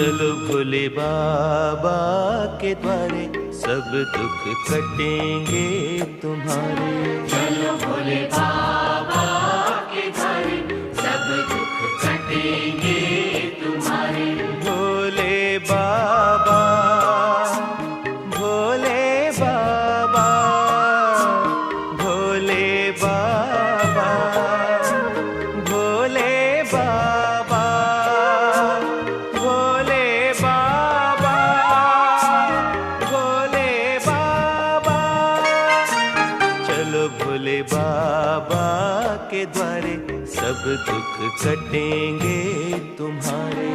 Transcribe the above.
चलो भोले बाबा के द्वारे सब दुख कटेंगे तुम्हारे। चलो भोले बाबा के द्वारे सब दुख कटेंगे तुम्हारे। भोले बाबा, भोले बाबा, भोले बाबा, भोले बाबा, भोले बाबा, भोले बाबा। चलो भोले बाबा के द्वारे सब दुख कटेंगे तुम्हारे।